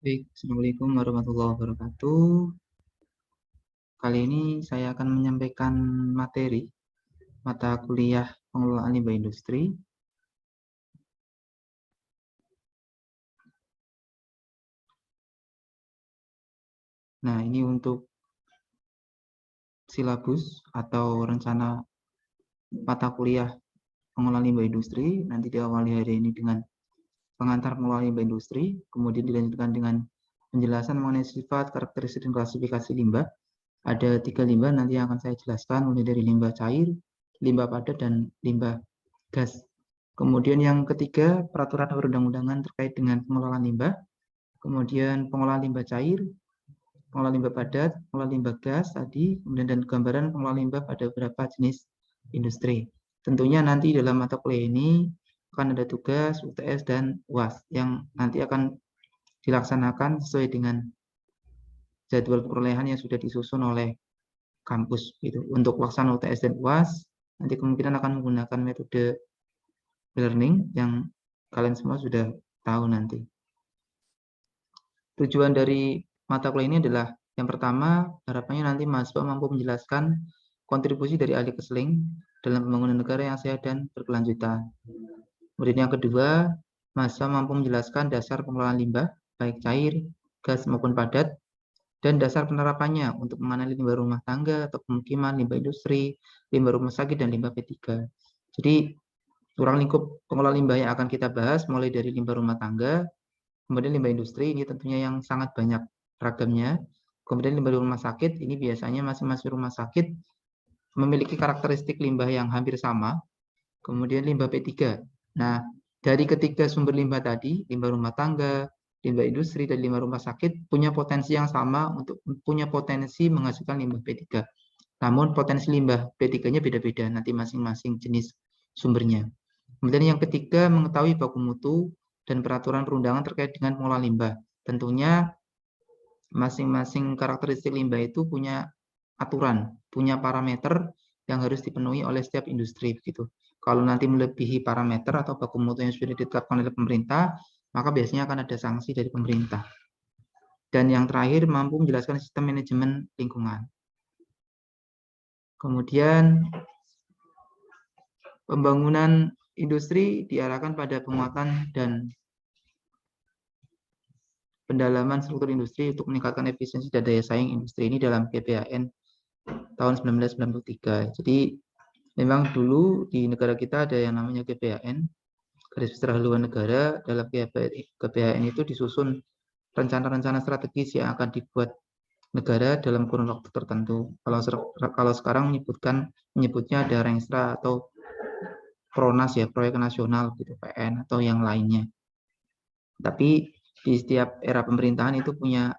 Baik, Assalamualaikum warahmatullahi wabarakatuh. Kali ini saya akan menyampaikan materi mata kuliah pengelolaan limbah industri. Nah, ini untuk silabus atau rencana mata kuliah pengelolaan limbah industri. Nanti diawali hari ini dengan pengantar pengelolaan limbah industri, kemudian dilanjutkan dengan penjelasan mengenai sifat, karakteristik, dan klasifikasi limbah. Ada 3 limbah nanti yang akan saya jelaskan, mulai dari limbah cair, limbah padat, dan limbah gas. Kemudian yang ketiga, peraturan perundang-undangan terkait dengan pengelolaan limbah. Kemudian pengelolaan limbah cair, pengelolaan limbah padat, pengelolaan limbah gas tadi, kemudian dan gambaran pengelolaan limbah pada beberapa jenis industri. Tentunya nanti dalam mata kuliah ini akan ada tugas UTS dan UAS yang nanti akan dilaksanakan sesuai dengan jadwal perolehan yang sudah disusun oleh kampus gitu. Untuk pelaksanaan UTS dan UAS nanti kemungkinan akan menggunakan metode learning yang kalian semua sudah tahu nanti. Tujuan dari mata kuliah ini adalah yang pertama, harapannya nanti mahasiswa mampu menjelaskan kontribusi dari ahli keseling dalam pembangunan negara yang sehat dan berkelanjutan. Kemudian yang kedua, mahasiswa mampu menjelaskan dasar pengelolaan limbah, baik cair, gas maupun padat, dan dasar penerapannya untuk mengenali limbah rumah tangga atau pemukiman, limbah industri, limbah rumah sakit, dan limbah P3. Jadi, ruang lingkup pengelolaan limbah yang akan kita bahas mulai dari limbah rumah tangga, kemudian limbah industri ini tentunya yang sangat banyak ragamnya. Kemudian limbah rumah sakit ini biasanya masing-masing rumah sakit memiliki karakteristik limbah yang hampir sama. Kemudian limbah P3. Nah, dari ketiga sumber limbah tadi, limbah rumah tangga, limbah industri, dan limbah rumah sakit punya potensi yang sama untuk punya potensi menghasilkan limbah P3. Namun potensi limbah P3-nya beda-beda nanti masing-masing jenis sumbernya. Kemudian yang ketiga, mengetahui baku mutu dan peraturan perundangan terkait dengan pengelolaan limbah. Tentunya masing-masing karakteristik limbah itu punya aturan, punya parameter yang harus dipenuhi oleh setiap industri begitu. Kalau nanti melebihi parameter atau baku mutu yang sudah ditetapkan oleh pemerintah, maka biasanya akan ada sanksi dari pemerintah. Dan yang terakhir, mampu menjelaskan sistem manajemen lingkungan. Kemudian pembangunan industri diarahkan pada penguatan dan pendalaman struktur industri untuk meningkatkan efisiensi dan daya saing industri ini dalam GPHN tahun 1993. Jadi memang dulu di negara kita ada yang namanya GPHN, Garis Besar Haluan Negara. Dalam GPHN itu disusun rencana-rencana strategis yang akan dibuat negara dalam kurun waktu tertentu. Kalau sekarang menyebutnya ada Rengstra atau Pronas ya, proyek nasional gitu, PN atau yang lainnya. Tapi di setiap era pemerintahan itu punya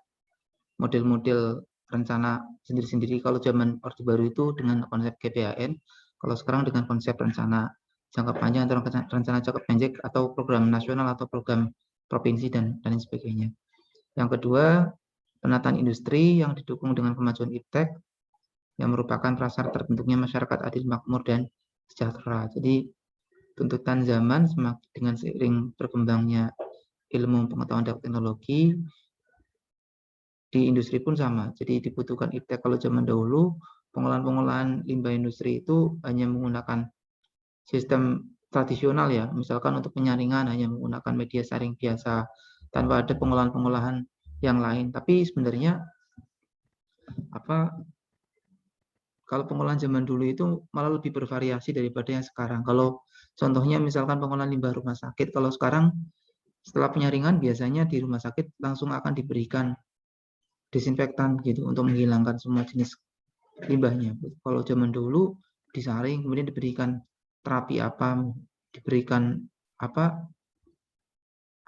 model-model rencana sendiri-sendiri. Kalau zaman Orde Baru itu dengan konsep GPHN, kalau sekarang dengan konsep rencana jangka panjang atau rencana jangka pendek atau program nasional atau program provinsi dan lain sebagainya. Yang kedua, penataan industri yang didukung dengan kemajuan iptek yang merupakan prasyarat terbentuknya masyarakat adil, makmur, dan sejahtera. Jadi tuntutan zaman dengan seiring berkembangnya ilmu pengetahuan dan teknologi di industri pun sama. Jadi dibutuhkan iptek. Kalau zaman dahulu pengolahan limbah industri itu hanya menggunakan sistem tradisional ya, misalkan untuk penyaringan hanya menggunakan media saring biasa tanpa ada pengolahan-pengolahan yang lain. Tapi sebenarnya kalau pengolahan zaman dulu itu malah lebih bervariasi daripada yang sekarang. Kalau contohnya misalkan pengolahan limbah rumah sakit, kalau sekarang setelah penyaringan biasanya di rumah sakit langsung akan diberikan disinfektan gitu untuk menghilangkan semua jenis limbahnya. Kalau zaman dulu disaring kemudian diberikan terapi apa, diberikan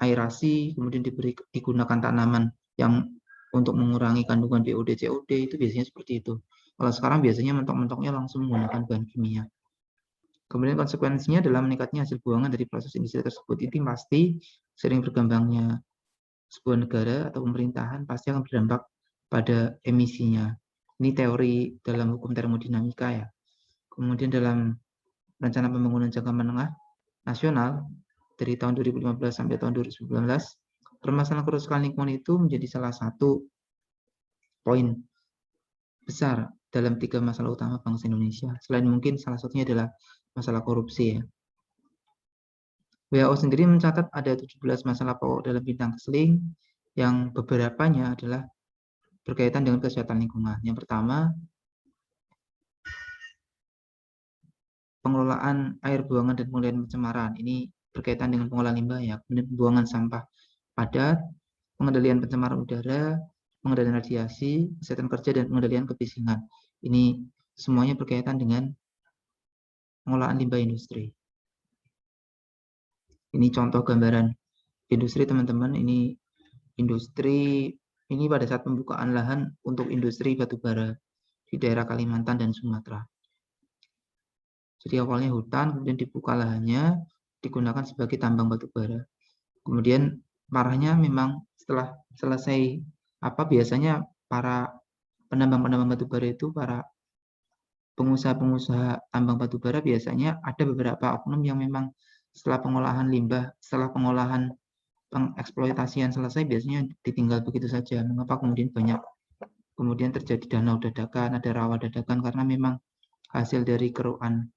aerasi, kemudian digunakan tanaman yang untuk mengurangi kandungan BOD, COD itu biasanya seperti itu. Kalau sekarang biasanya mentok-mentoknya langsung menggunakan bahan kimia. Kemudian konsekuensinya dalam meningkatnya hasil buangan dari proses industri tersebut itu pasti sering berkembangnya sebuah negara atau pemerintahan pasti akan berdampak pada emisinya. Ini teori dalam hukum termodinamika ya. Kemudian dalam rencana pembangunan jangka menengah nasional dari tahun 2015 sampai tahun 2019 permasalahan kerusakan lingkungan itu menjadi salah satu poin besar dalam 3 masalah utama bangsa Indonesia. Selain mungkin salah satunya adalah masalah korupsi ya. WHO sendiri mencatat ada 17 masalah pokok dalam bidang keseling yang beberapanya adalah berkaitan dengan kesehatan lingkungan. Yang pertama, pengelolaan air buangan dan pengendalian pencemaran. Ini berkaitan dengan pengolahan limbah ya, kemudian pembuangan sampah padat, pengendalian pencemaran udara, pengendalian radiasi, kesehatan kerja dan pengendalian kebisingan. Ini semuanya berkaitan dengan pengolahan limbah industri. Ini contoh gambaran industri teman-teman, ini industri ini pada saat pembukaan lahan untuk industri batubara di daerah Kalimantan dan Sumatera. Jadi awalnya hutan, kemudian dibuka lahannya, digunakan sebagai tambang batubara. Kemudian parahnya memang setelah selesai biasanya para penambang-penambang batubara itu, para pengusaha-pengusaha tambang batubara biasanya ada beberapa oknum yang memang setelah pengolahan limbah, setelah pengolahan pengeksploitasian selesai biasanya ditinggal begitu saja. Mengapa kemudian terjadi danau dadakan, ada rawa dadakan karena memang hasil dari keruan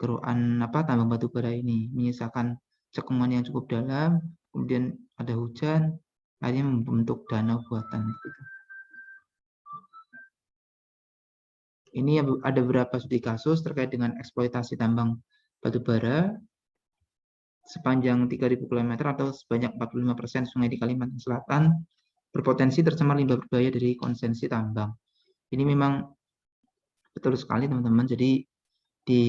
tambang batubara ini menyisakan cekungan yang cukup dalam, kemudian ada hujan, akhirnya membentuk danau buatan. Ini ada beberapa studi kasus terkait dengan eksploitasi tambang batubara sepanjang 3.000 km atau sebanyak 45% sungai di Kalimantan Selatan berpotensi tercemar limbah berbahaya dari konsumsi tambang. Ini memang betul sekali teman-teman. Jadi di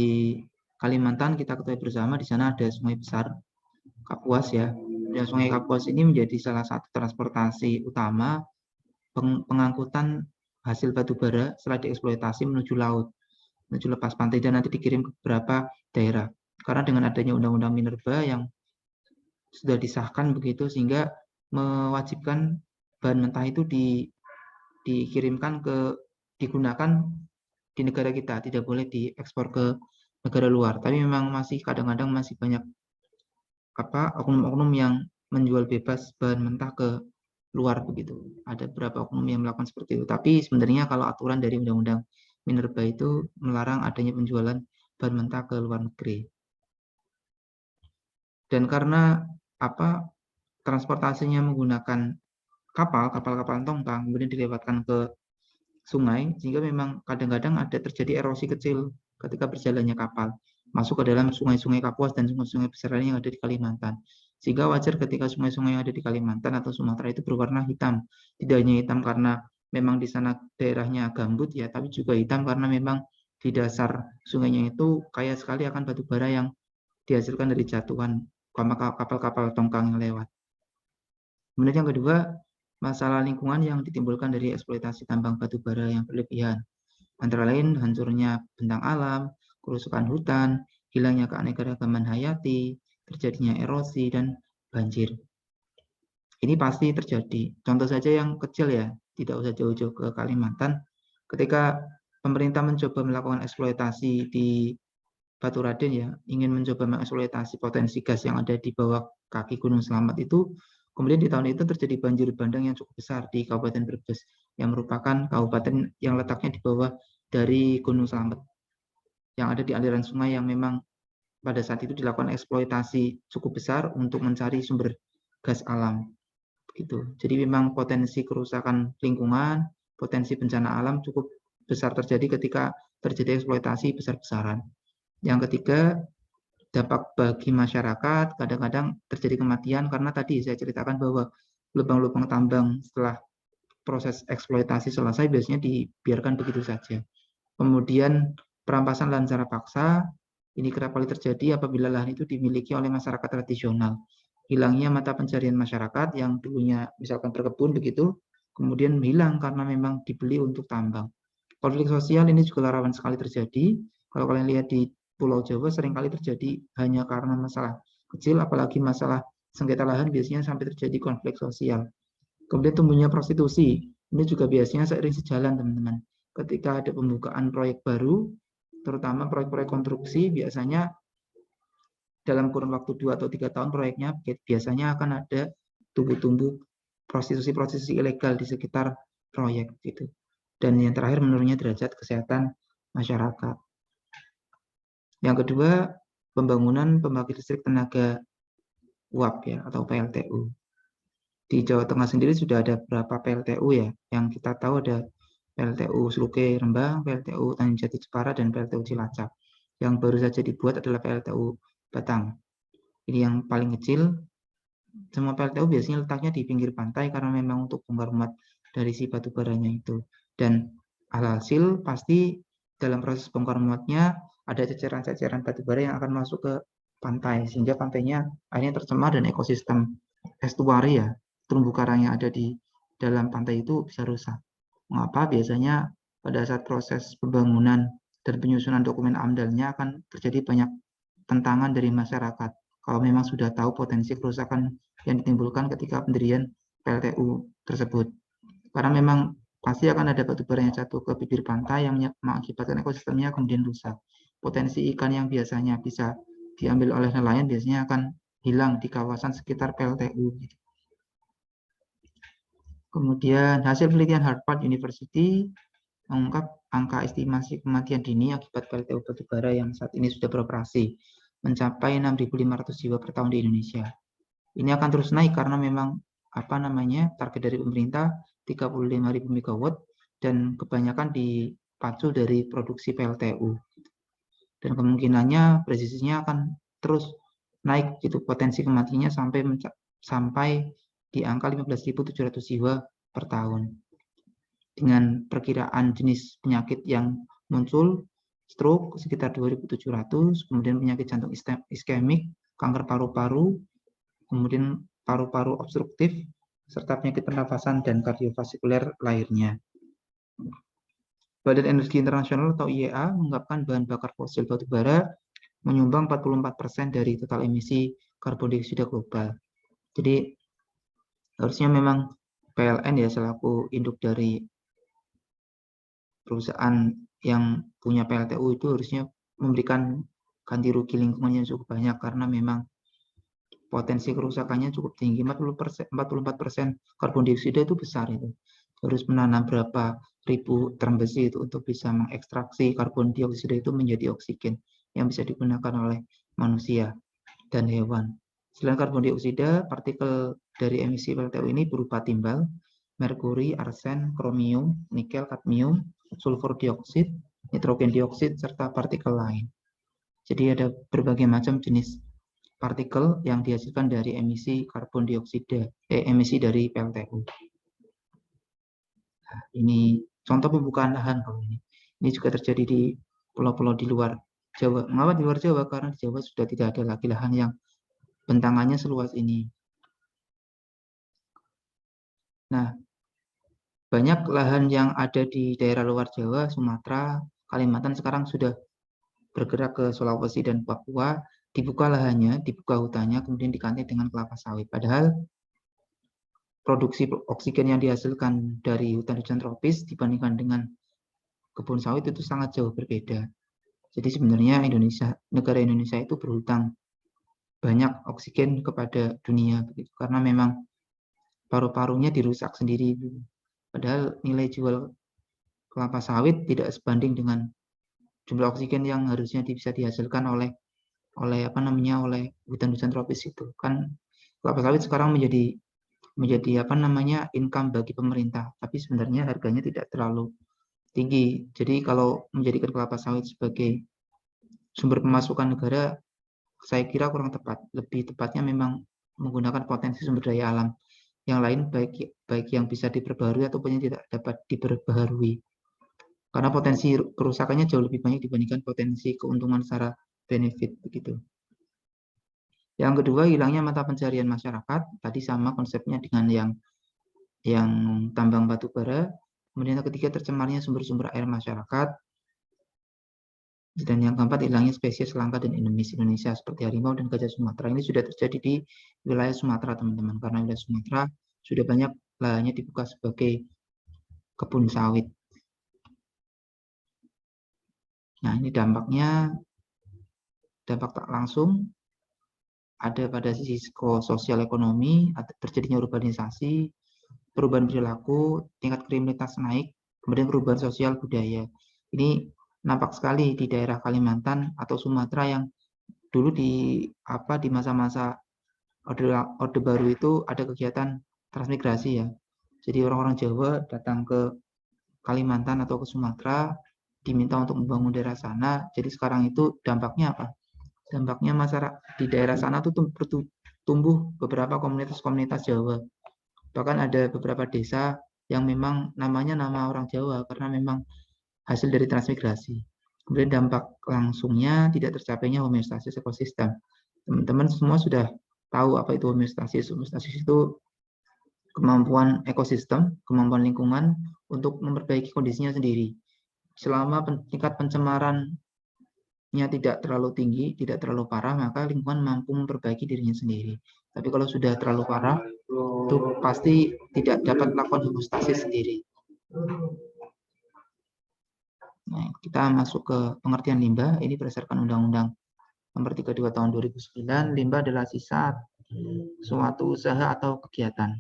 Kalimantan kita ketahui bersama di sana ada sungai besar Kapuas ya. Dan sungai Kapuas ini menjadi salah satu transportasi utama pengangkutan hasil batubara setelah dieksploitasi menuju laut, menuju lepas pantai dan nanti dikirim ke beberapa daerah. Karena dengan adanya undang-undang minerba yang sudah disahkan begitu sehingga mewajibkan bahan mentah itu dikirimkan digunakan di negara kita, tidak boleh diekspor ke negara luar. Tapi memang masih kadang-kadang masih banyak oknum-oknum yang menjual bebas bahan mentah ke luar begitu. Ada beberapa oknum yang melakukan seperti itu. Tapi sebenarnya kalau aturan dari Undang-Undang Minerba itu melarang adanya penjualan bahan mentah ke luar negeri. Dan karena transportasinya menggunakan kapal-kapal tongkang, kemudian dilewatkan ke sungai, sehingga memang kadang-kadang ada terjadi erosi kecil ketika berjalannya kapal masuk ke dalam sungai-sungai Kapuas dan sungai-sungai besar lain yang ada di Kalimantan. Sehingga wajar ketika sungai-sungai yang ada di Kalimantan atau Sumatera itu berwarna hitam. Tidak hanya hitam karena memang di sana daerahnya gambut ya, tapi juga hitam karena memang di dasar sungainya itu kaya sekali akan batu bara yang dihasilkan dari jatuhan kapal-kapal tongkang yang lewat. Kemudian yang kedua, masalah lingkungan yang ditimbulkan dari eksploitasi tambang batu bara yang berlebihan. Antara lain hancurnya bentang alam, kerusakan hutan, hilangnya keanekaragaman hayati, terjadinya erosi, dan banjir. Ini pasti terjadi. Contoh saja yang kecil ya, tidak usah jauh-jauh ke Kalimantan. Ketika pemerintah mencoba melakukan eksploitasi di Batu Raden ya, ingin mencoba mengeksploitasi potensi gas yang ada di bawah kaki Gunung Selamet itu, kemudian di tahun itu terjadi banjir bandang yang cukup besar di Kabupaten Brebes, yang merupakan kabupaten yang letaknya di bawah dari Gunung Selamet, yang ada di aliran sungai yang memang pada saat itu dilakukan eksploitasi cukup besar untuk mencari sumber gas alam. Begitu. Jadi memang potensi kerusakan lingkungan, potensi bencana alam cukup besar terjadi ketika terjadi eksploitasi besar-besaran. Yang ketiga, dampak bagi masyarakat, kadang-kadang terjadi kematian karena tadi saya ceritakan bahwa lubang-lubang tambang setelah proses eksploitasi selesai biasanya dibiarkan begitu saja. Kemudian perampasan lahan secara paksa, ini kerap kali terjadi apabila lahan itu dimiliki oleh masyarakat tradisional. Hilangnya mata pencarian masyarakat yang dulunya misalkan berkebun begitu, kemudian hilang karena memang dibeli untuk tambang. Konflik sosial ini juga rawan sekali terjadi. Kalau kalian lihat di Pulau Jawa seringkali terjadi hanya karena masalah kecil, apalagi masalah sengketa lahan biasanya sampai terjadi konflik sosial. Kemudian tumbuhnya prostitusi, ini juga biasanya seiring sejalan teman-teman. Ketika ada pembukaan proyek baru, terutama proyek-proyek konstruksi, biasanya dalam kurun waktu 2 atau 3 tahun proyeknya biasanya akan ada tumbuh-tumbuh prostitusi-prostitusi ilegal di sekitar proyek gitu. Dan yang terakhir menurunnya derajat kesehatan masyarakat. Yang kedua, pembangunan pembangkit listrik tenaga uap ya atau PLTU. Di Jawa Tengah sendiri sudah ada berapa PLTU ya? Yang kita tahu ada PLTU Sluke Rembang, PLTU Tanjung Jati Jepara, dan PLTU Cilacap. Yang baru saja dibuat adalah PLTU Batang. Ini yang paling kecil. Semua PLTU biasanya letaknya di pinggir pantai karena memang untuk bongkar muat dari si batu baranya itu. Dan alhasil pasti dalam proses bongkar muatnya ada ceceran-ceceran batu bara yang akan masuk ke pantai sehingga pantainya akhirnya tercemar dan ekosistem estuari ya, terumbu karang yang ada di dalam pantai itu bisa rusak. Mengapa biasanya pada saat proses pembangunan dan penyusunan dokumen AMDAL-nya akan terjadi banyak tentangan dari masyarakat kalau memang sudah tahu potensi kerusakan yang ditimbulkan ketika pendirian PLTU tersebut. Karena memang pasti akan ada batu bara yang jatuh ke bibir pantai yang mengakibatkan ekosistemnya kemudian rusak. Potensi ikan yang biasanya bisa diambil oleh nelayan biasanya akan hilang di kawasan sekitar PLTU. Kemudian hasil penelitian Harvard University mengungkap angka estimasi kematian dini akibat PLTU batubara yang saat ini sudah beroperasi mencapai 6.500 jiwa per tahun di Indonesia. Ini akan terus naik karena memang target dari pemerintah 35.000 megawatt dan kebanyakan dipacu dari produksi PLTU. Dan kemungkinannya presisinya akan terus naik gitu potensi kematiannya sampai di angka 15.700 jiwa per tahun. Dengan perkiraan jenis penyakit yang muncul, stroke sekitar 2.700, kemudian penyakit jantung iskemik, kanker paru-paru, kemudian paru-paru obstruktif, serta penyakit pernafasan dan kardiovaskuler lainnya. Badan Energi Internasional atau IEA mengungkapkan bahan bakar fosil batubara menyumbang 44% dari total emisi karbon dioksida global. Jadi harusnya memang PLN ya selaku induk dari perusahaan yang punya PLTU itu harusnya memberikan ganti rugi lingkungan yang cukup banyak karena memang potensi kerusakannya cukup tinggi, 44% karbon dioksida itu besar itu. Harus menanam berapa ribu term besi itu untuk bisa mengekstraksi karbon dioksida itu menjadi oksigen yang bisa digunakan oleh manusia dan hewan. Selain karbon dioksida, partikel dari emisi PLTU ini berupa timbal, merkuri, arsen, kromium, nikel, kadmium, sulfur dioksida, nitrogen dioksida, serta partikel lain. Jadi ada berbagai macam jenis partikel yang dihasilkan dari emisi karbon dioksida, emisi dari PLTU. Nah, ini contoh pembukaan lahan kalau ini. Ini juga terjadi di pulau-pulau di luar Jawa. Mengapa di luar Jawa? Karena di Jawa sudah tidak ada lagi lahan yang bentangannya seluas ini. Nah, banyak lahan yang ada di daerah luar Jawa, Sumatera, Kalimantan sekarang sudah bergerak ke Sulawesi dan Papua, dibuka lahannya, dibuka hutannya, kemudian diganti dengan kelapa sawit. Padahal produksi oksigen yang dihasilkan dari hutan-hutan tropis dibandingkan dengan kebun sawit itu sangat jauh berbeda. Jadi sebenarnya negara Indonesia itu berhutang banyak oksigen kepada dunia begitu, karena memang paru-parunya dirusak sendiri. Padahal nilai jual kelapa sawit tidak sebanding dengan jumlah oksigen yang harusnya bisa dihasilkan oleh hutan-hutan tropis itu. Kan kelapa sawit sekarang menjadi income bagi pemerintah, tapi sebenarnya harganya tidak terlalu tinggi. Jadi kalau menjadikan kelapa sawit sebagai sumber pemasukan negara, saya kira kurang tepat. Lebih tepatnya memang menggunakan potensi sumber daya alam yang lain, baik yang bisa diperbaharui ataupun yang tidak dapat diperbaharui. Karena potensi kerusakannya jauh lebih banyak dibandingkan potensi keuntungan secara benefit begitu. Yang kedua, hilangnya mata pencarian masyarakat. Tadi sama konsepnya dengan yang tambang batu bara. Kemudian yang ketiga, tercemarnya sumber-sumber air masyarakat. Dan yang keempat, hilangnya spesies langka dan endemis Indonesia seperti harimau dan gajah Sumatera. Ini sudah terjadi di wilayah Sumatera, teman-teman. Karena wilayah Sumatera sudah banyak lahannya dibuka sebagai kebun sawit. Nah, ini dampak tak langsung ada pada sisi sosial ekonomi, terjadinya urbanisasi, perubahan perilaku, tingkat kriminalitas naik, kemudian perubahan sosial budaya. Ini nampak sekali di daerah Kalimantan atau Sumatera yang dulu di masa-masa Orde Baru itu ada kegiatan transmigrasi ya. Jadi orang-orang Jawa datang ke Kalimantan atau ke Sumatera diminta untuk membangun daerah sana. Jadi sekarang itu dampaknya apa? Dampaknya masyarakat di daerah sana tuh tumbuh beberapa komunitas-komunitas Jawa. Bahkan ada beberapa desa yang memang namanya nama orang Jawa karena memang hasil dari transmigrasi. Kemudian dampak langsungnya tidak tercapainya homeostasis ekosistem. Teman-teman semua sudah tahu apa itu homeostasis. Homeostasis itu kemampuan ekosistem, kemampuan lingkungan untuk memperbaiki kondisinya sendiri. Selama tingkat pencemarannya tidak terlalu tinggi, tidak terlalu parah, maka lingkungan mampu memperbaiki dirinya sendiri. Tapi kalau sudah terlalu parah, itu pasti tidak dapat melakukan homeostasis sendiri. Nah, kita masuk ke pengertian limbah. Ini berdasarkan Undang-Undang Nomor 32 Tahun 2009. Limbah adalah sisa suatu usaha atau kegiatan.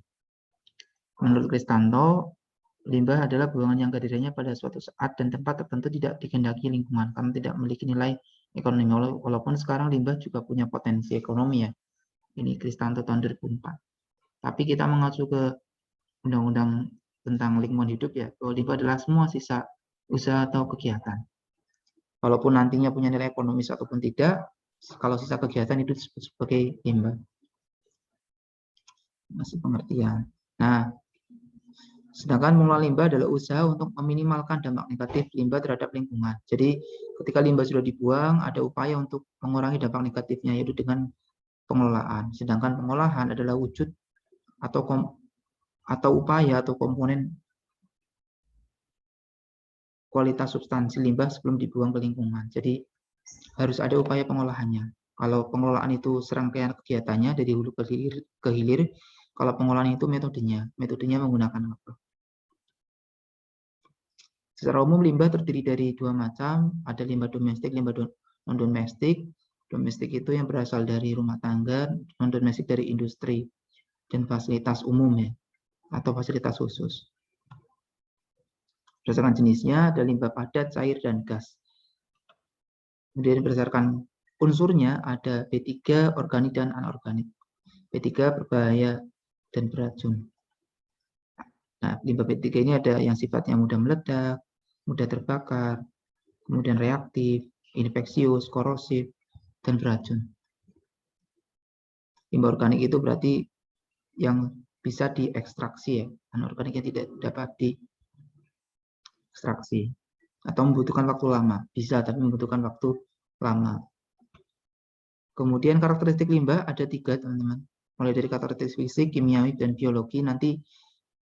Menurut Kristanto, limbah adalah buangan yang kehadirannya pada suatu saat dan tempat tertentu tidak dikehendaki lingkungan karena tidak memiliki nilai ekonomi. Walaupun sekarang limbah juga punya potensi ekonomi ya. Ini Kristanto tahun 2004. Tapi kita mengacu ke Undang-Undang tentang lingkungan hidup ya, bahwa limbah adalah semua sisa usaha atau kegiatan. Walaupun nantinya punya nilai ekonomis ataupun tidak, kalau sisa kegiatan itu disebut sebagai limbah. Masih pengertian. Nah, sedangkan pengelolaan limbah adalah usaha untuk meminimalkan dampak negatif limbah terhadap lingkungan. Jadi, ketika limbah sudah dibuang, ada upaya untuk mengurangi dampak negatifnya, yaitu dengan pengelolaan. Sedangkan pengolahan adalah wujud atau upaya atau komponen kualitas substansi limbah sebelum dibuang ke lingkungan. Jadi, harus ada upaya pengolahannya. Kalau pengelolaan itu serangkaian kegiatannya dari hulu ke hilir, kalau pengolahan itu metodenya menggunakan apa? Secara umum limbah terdiri dari dua macam, ada limbah domestik, limbah non-domestik. Domestik itu yang berasal dari rumah tangga, non-domestik dari industri dan fasilitas umum ya, atau fasilitas khusus. Berdasarkan jenisnya ada limbah padat, cair, dan gas. Kemudian berdasarkan unsurnya ada B3, organik dan anorganik. B3 berbahaya dan beracun. Nah, limbah B3 ini ada yang sifatnya mudah meledak, mudah terbakar, kemudian reaktif, infeksius, korosif, dan beracun. Limbah organik itu berarti yang bisa diekstraksi ya, anorganik yang tidak dapat diekstraksi atau membutuhkan waktu lama. Bisa, tapi membutuhkan waktu lama. Kemudian karakteristik limbah ada 3, teman-teman. Mulai dari karakteristik fisik, kimiawi, dan biologi. Nanti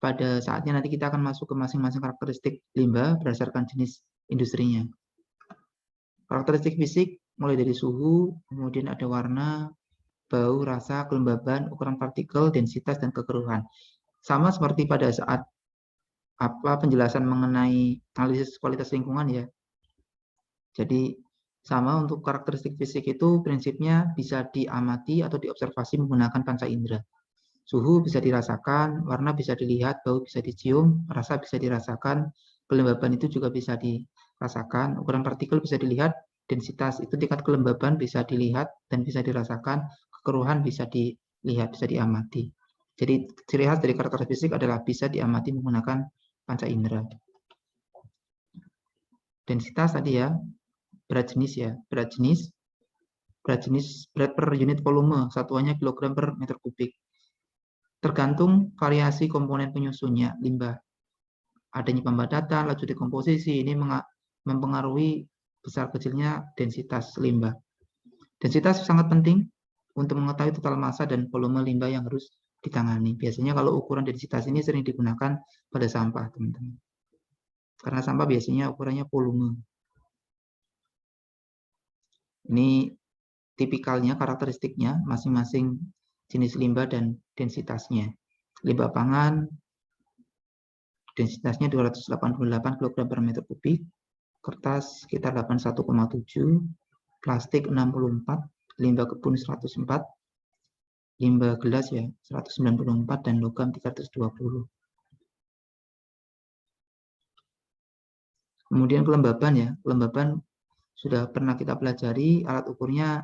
pada saatnya nanti kita akan masuk ke masing-masing karakteristik limbah berdasarkan jenis industrinya. Karakteristik fisik mulai dari suhu, kemudian ada warna, bau, rasa, kelembaban, ukuran partikel, densitas, dan kekeruhan. Sama seperti pada saat penjelasan mengenai analisis kualitas lingkungan ya. Jadi sama untuk karakteristik fisik itu prinsipnya bisa diamati atau diobservasi menggunakan panca indera. Suhu bisa dirasakan, warna bisa dilihat, bau bisa dicium, rasa bisa dirasakan, kelembaban itu juga bisa dirasakan, ukuran partikel bisa dilihat, densitas itu tingkat kelembaban bisa dilihat dan bisa dirasakan, kekeruhan bisa dilihat, bisa diamati. Jadi ciri khas dari karakteristik fisik adalah bisa diamati menggunakan panca indera. Densitas tadi ya, berat jenis ya, berat per unit volume, satuannya kilogram per meter kubik. Tergantung variasi komponen penyusunnya, limbah. Adanya pembadatan, laju dekomposisi, ini mempengaruhi besar kecilnya densitas limbah. Densitas sangat penting untuk mengetahui total massa dan volume limbah yang harus ditangani. Biasanya kalau ukuran densitas ini sering digunakan pada sampah, teman-teman. Karena sampah biasanya ukurannya volume. Ini tipikalnya, karakteristiknya, masing-masing jenis limbah dan densitasnya. Limbah pangan, densitasnya 288 kg per meter kubik, kertas sekitar 81,7, plastik 64, limbah kebun 104, limbah gelas ya 194 dan logam 320. Kemudian kelembaban ya, kelembaban sudah pernah kita pelajari, alat ukurnya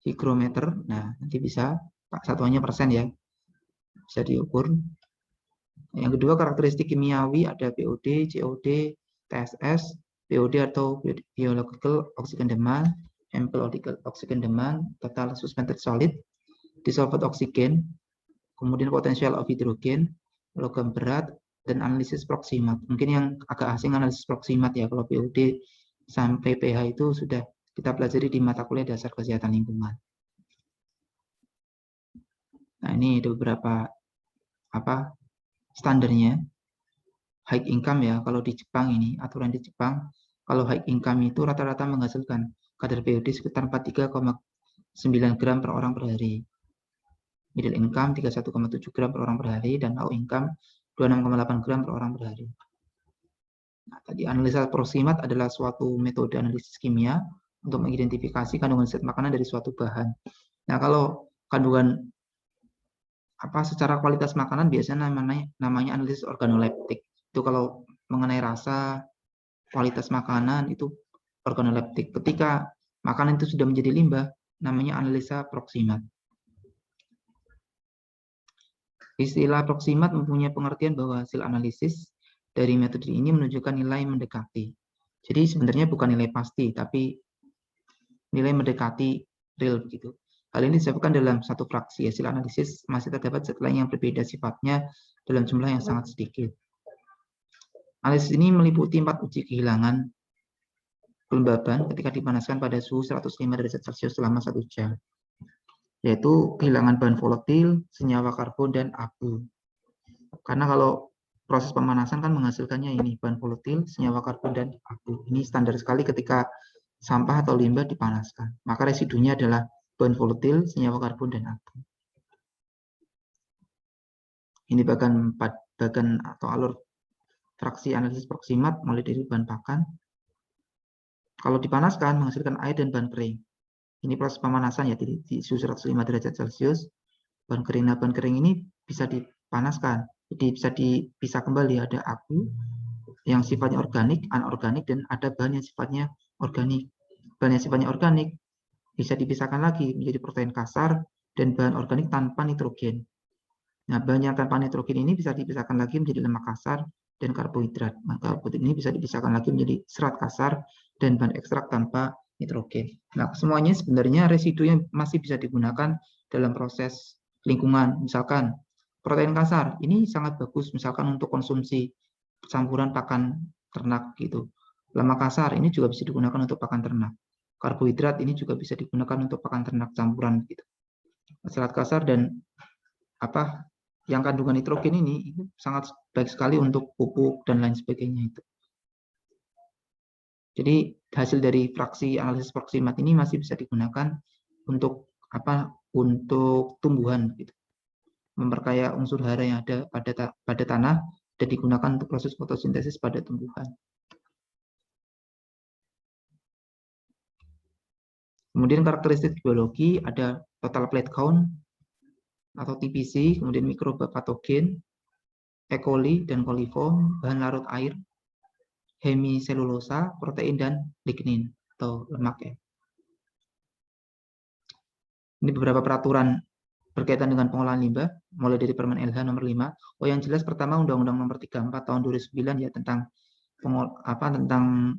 higrometer. Nah, nanti bisa satuannya persen ya, bisa diukur. Yang kedua karakteristik kimiawi ada BOD, COD, TSS, BOD atau biological oxygen demand, chemical oxygen demand, total suspended solid, dissolved oxygen, kemudian potential of hydrogen, logam berat, dan analisis proximat. Mungkin yang agak asing analisis proximat ya, kalau BOD sampai pH itu sudah kita pelajari di mata kuliah dasar kesehatan lingkungan. Nah, ini ada beberapa standarnya. High income ya, kalau di Jepang ini, aturan di Jepang, kalau high income itu rata-rata menghasilkan kadar BOD sekitar 43,9 gram per orang per hari. Middle income 31,7 gram per orang per hari, dan low income 26,8 gram per orang per hari. Nah, tadi analisa proximat adalah suatu metode analisis kimia untuk mengidentifikasi kandungan zat makanan dari suatu bahan. Nah, kalau kandungan secara kualitas makanan biasanya namanya analisis organoleptik. Itu kalau mengenai rasa, kualitas makanan itu organoleptik. Ketika makanan itu sudah menjadi limbah, namanya analisa proximat. Istilah proximat mempunyai pengertian bahwa hasil analisis dari metode ini menunjukkan nilai mendekati. Jadi sebenarnya bukan nilai pasti, tapi nilai mendekati real begitu. Hal ini disebutkan dalam satu fraksi. Hasil analisis masih terdapat zat lain yang berbeda sifatnya dalam jumlah yang sangat sedikit. Analisis ini meliputi 4 uji kehilangan kelembaban ketika dipanaskan pada suhu 105 derajat Celcius selama 1 jam. Yaitu kehilangan bahan volatil, senyawa karbon, dan abu. Karena kalau proses pemanasan kan menghasilkannya ini, bahan volatil, senyawa karbon, dan abu. Ini standar sekali ketika sampah atau limbah dipanaskan. Maka residunya adalah bahan volatil, senyawa karbon, dan abu. Ini bagan atau alur fraksi analisis proximat mulai dari bahan pakan. Kalau dipanaskan menghasilkan air dan bahan kering. Ini proses pemanasan ya di suhu 105 derajat Celcius. Bahan kering, bahan kering ini bisa dipanaskan, jadi bisa dipisah kembali. Ada abu yang sifatnya organik, anorganik, dan ada bahan yang sifatnya organik. Bahan yang sifatnya organik bisa dipisahkan lagi menjadi protein kasar dan bahan organik tanpa nitrogen. Nah, bahan yang tanpa nitrogen ini bisa dipisahkan lagi menjadi lemak kasar dan karbohidrat. Maka karbohidrat ini bisa dipisahkan lagi menjadi serat kasar dan bahan ekstrak tanpa nitrogen. Nah, semuanya sebenarnya residu yang masih bisa digunakan dalam proses lingkungan. Misalkan protein kasar ini sangat bagus misalkan untuk konsumsi campuran pakan ternak gitu. Lemak kasar ini juga bisa digunakan untuk pakan ternak. Karbohidrat ini juga bisa digunakan untuk pakan ternak campuran gitu. Serat kasar dan yang kandungan nitrogen ini itu sangat baik sekali untuk pupuk dan lain sebagainya itu. Jadi hasil dari fraksi analisis proximat ini masih bisa digunakan untuk untuk tumbuhan gitu. Memperkaya unsur hara yang ada pada tanah dan digunakan untuk proses fotosintesis pada tumbuhan. Kemudian karakteristik biologi ada total plate count atau TPC, kemudian mikroba patogen, E. coli dan coliform, bahan larut air, hemiselulosa, protein, dan lignin atau lemak ya. Ini beberapa peraturan berkaitan dengan pengolahan limbah, mulai dari Permen LH nomor 5. Oh, yang jelas pertama Undang-Undang nomor 34 tahun 2009 ya tentang tentang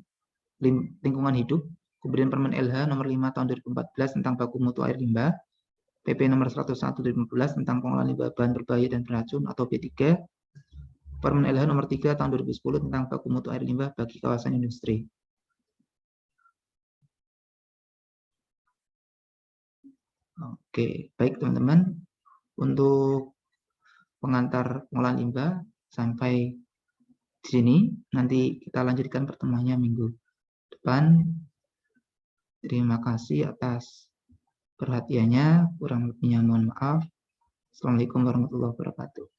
lingkungan hidup. Kemudian Permen LH nomor 5 tahun 2014 tentang baku mutu air limbah. PP nomor 101 2015 tentang pengolahan limbah bahan berbahaya dan beracun atau B3. Permen LH nomor 3 tahun 2010 tentang baku mutu air limbah bagi kawasan industri. Oke, baik teman-teman. Untuk pengantar pengolahan limbah sampai di sini. Nanti kita lanjutkan pertemuannya minggu depan. Terima kasih atas perhatiannya. Kurang lebihnya mohon maaf. Assalamualaikum warahmatullahi wabarakatuh.